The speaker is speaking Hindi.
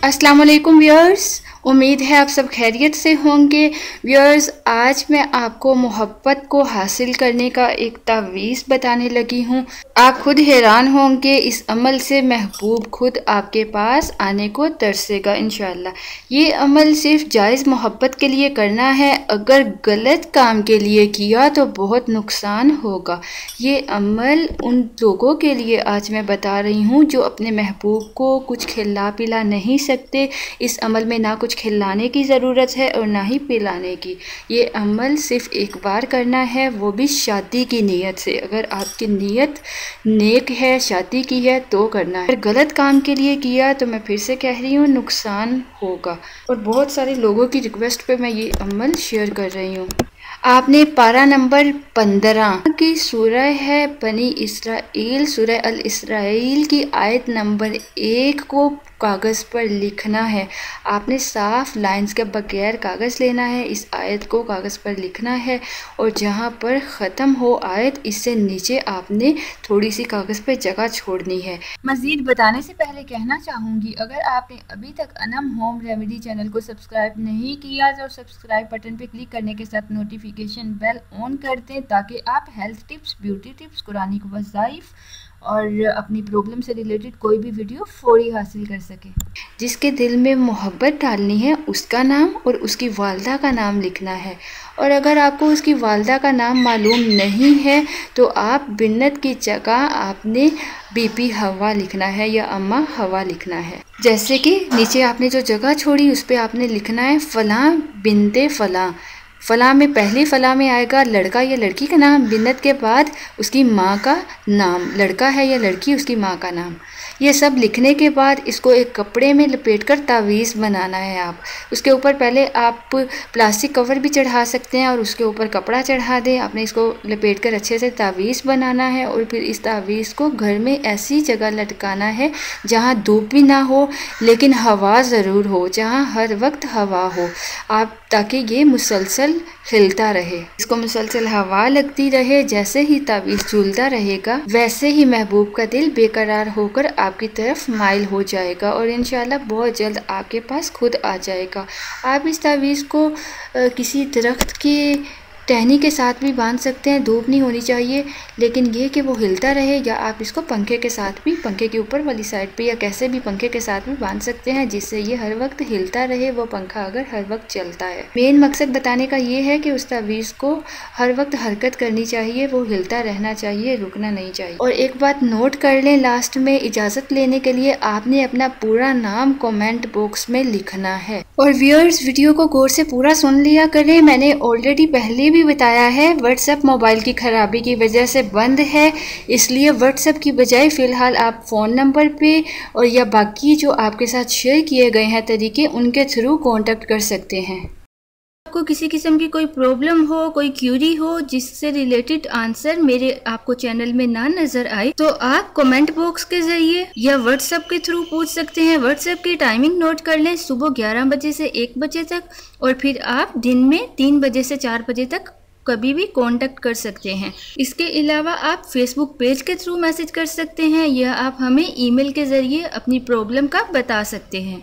अस्सलाम वालेकुम व्यूअर्स, उम्मीद है आप सब खैरियत से होंगे। व्यूअर्स, आज मैं आपको मोहब्बत को हासिल करने का एक तावीज़ बताने लगी हूँ। आप खुद हैरान होंगे, इस अमल से महबूब खुद आपके पास आने को तरसेगा इंशाल्लाह। ये अमल सिर्फ जायज़ मोहब्बत के लिए करना है, अगर गलत काम के लिए किया तो बहुत नुकसान होगा। ये अमल उन लोगों के लिए आज मैं बता रही हूँ जो अपने महबूब को कुछ खिला पिला नहीं सकते। इस अमल में ना कुछ खिलाने की ज़रूरत है और ना ही पिलाने की। ये अमल सिर्फ एक बार करना है, वो भी शादी की नीयत से। अगर आपकी नीयत नेक है, शादी की है तो करना है। अगर गलत काम के लिए किया तो मैं फिर से कह रही हूँ नुकसान होगा। और बहुत सारे लोगों की रिक्वेस्ट पे मैं ये अमल शेयर कर रही हूँ। आपने पारा नंबर 15 की सूरह है बनी इसराइल, सूरह अल इसराइल की आयत नंबर 1 को कागज़ पर लिखना है। आपने साफ लाइंस के बगैर कागज़ लेना है, इस आयत को कागज़ पर लिखना है और जहाँ पर ख़त्म हो आयत, इससे नीचे आपने थोड़ी सी कागज़ पे जगह छोड़नी है। मज़ीद बताने से पहले कहना चाहूँगी, अगर आपने अभी तक अनम होम रेमेडी चैनल को सब्सक्राइब नहीं किया तो सब्सक्राइब बटन पर क्लिक करने के साथ नोटिफिकेशन बेल ऑन कर दें ताकि आप हेल्थ टिप्स, ब्यूटी टिप्स, कुरानी वज़ाइफ और अपनी प्रॉब्लम से रिलेटेड कोई भी वीडियो फौरी हासिल कर सके। जिसके दिल में मोहब्बत डालनी है उसका नाम और उसकी वालदा का नाम लिखना है। और अगर आपको उसकी वालदा का नाम मालूम नहीं है तो आप बिन्नत की जगह आपने बीबी हवा लिखना है या अम्मा हवा लिखना है। जैसे कि नीचे आपने जो जगह छोड़ी उस पर आपने लिखना है फ़लाँ बिनते फ़लाँ। फ़लाँ में पहली फ़लाँ में आएगा लड़का या लड़की का नाम, बिन्नत के बाद उसकी माँ का नाम, लड़का है या लड़की उसकी माँ का नाम। ये सब लिखने के बाद इसको एक कपड़े में लपेटकर तावीज़ बनाना है। आप उसके ऊपर पहले आप प्लास्टिक कवर भी चढ़ा सकते हैं और उसके ऊपर कपड़ा चढ़ा दें। आपने इसको लपेटकर अच्छे से तावीज़ बनाना है और फिर इस तावीज़ को घर में ऐसी जगह लटकाना है जहाँ धूप भी ना हो लेकिन हवा ज़रूर हो, जहाँ हर वक्त हवा हो, आप ताकि ये मुसलसल हिलता रहे, इसको मुसलसल हवा लगती रहे। जैसे ही तावीज़ झूलता रहेगा वैसे ही महबूब का दिल बेकरार होकर आपकी तरफ माइल हो जाएगा और इंशाल्लाह बहुत जल्द आपके पास खुद आ जाएगा। आप इस तावीज़ को किसी दरख्त के टहनी के साथ भी बांध सकते हैं, धूप नहीं होनी चाहिए लेकिन ये कि वो हिलता रहे, या आप इसको पंखे के साथ भी, पंखे के ऊपर वाली साइड पे या कैसे भी पंखे के साथ भी बांध सकते हैं जिससे ये हर वक्त हिलता रहे, वो पंखा अगर हर वक्त चलता है। मेन मकसद बताने का ये है कि उस तावीज़ को हर वक्त हरकत करनी चाहिए, वो हिलता रहना चाहिए, रुकना नहीं चाहिए। और एक बात नोट कर लें, लास्ट में इजाज़त लेने के लिए आपने अपना पूरा नाम कॉमेंट बॉक्स में लिखना है। और व्यूअर्स, वीडियो को गौर से पूरा सुन लिया करें। मैंने ऑलरेडी पहले भी बताया है, व्हाट्सएप मोबाइल की खराबी की वजह से बंद है, इसलिए व्हाट्सएप की बजाय फ़िलहाल आप फ़ोन नंबर पे और या बाकी जो आपके साथ शेयर किए गए हैं तरीके, उनके थ्रू कांटेक्ट कर सकते हैं। आपको किसी किस्म की कोई प्रॉब्लम हो, कोई क्यूरी हो जिससे रिलेटेड आंसर मेरे आपको चैनल में ना नजर आए तो आप कमेंट बॉक्स के जरिए या व्हाट्सएप के थ्रू पूछ सकते हैं। व्हाट्सएप की टाइमिंग नोट कर लें, सुबह 11 बजे से 1 बजे तक और फिर आप दिन में 3 बजे से 4 बजे तक कभी भी कांटेक्ट कर सकते हैं। इसके अलावा आप फेसबुक पेज के थ्रू मैसेज कर सकते हैं या आप हमें ईमेल के ज़रिए अपनी प्रॉब्लम का बता सकते हैं।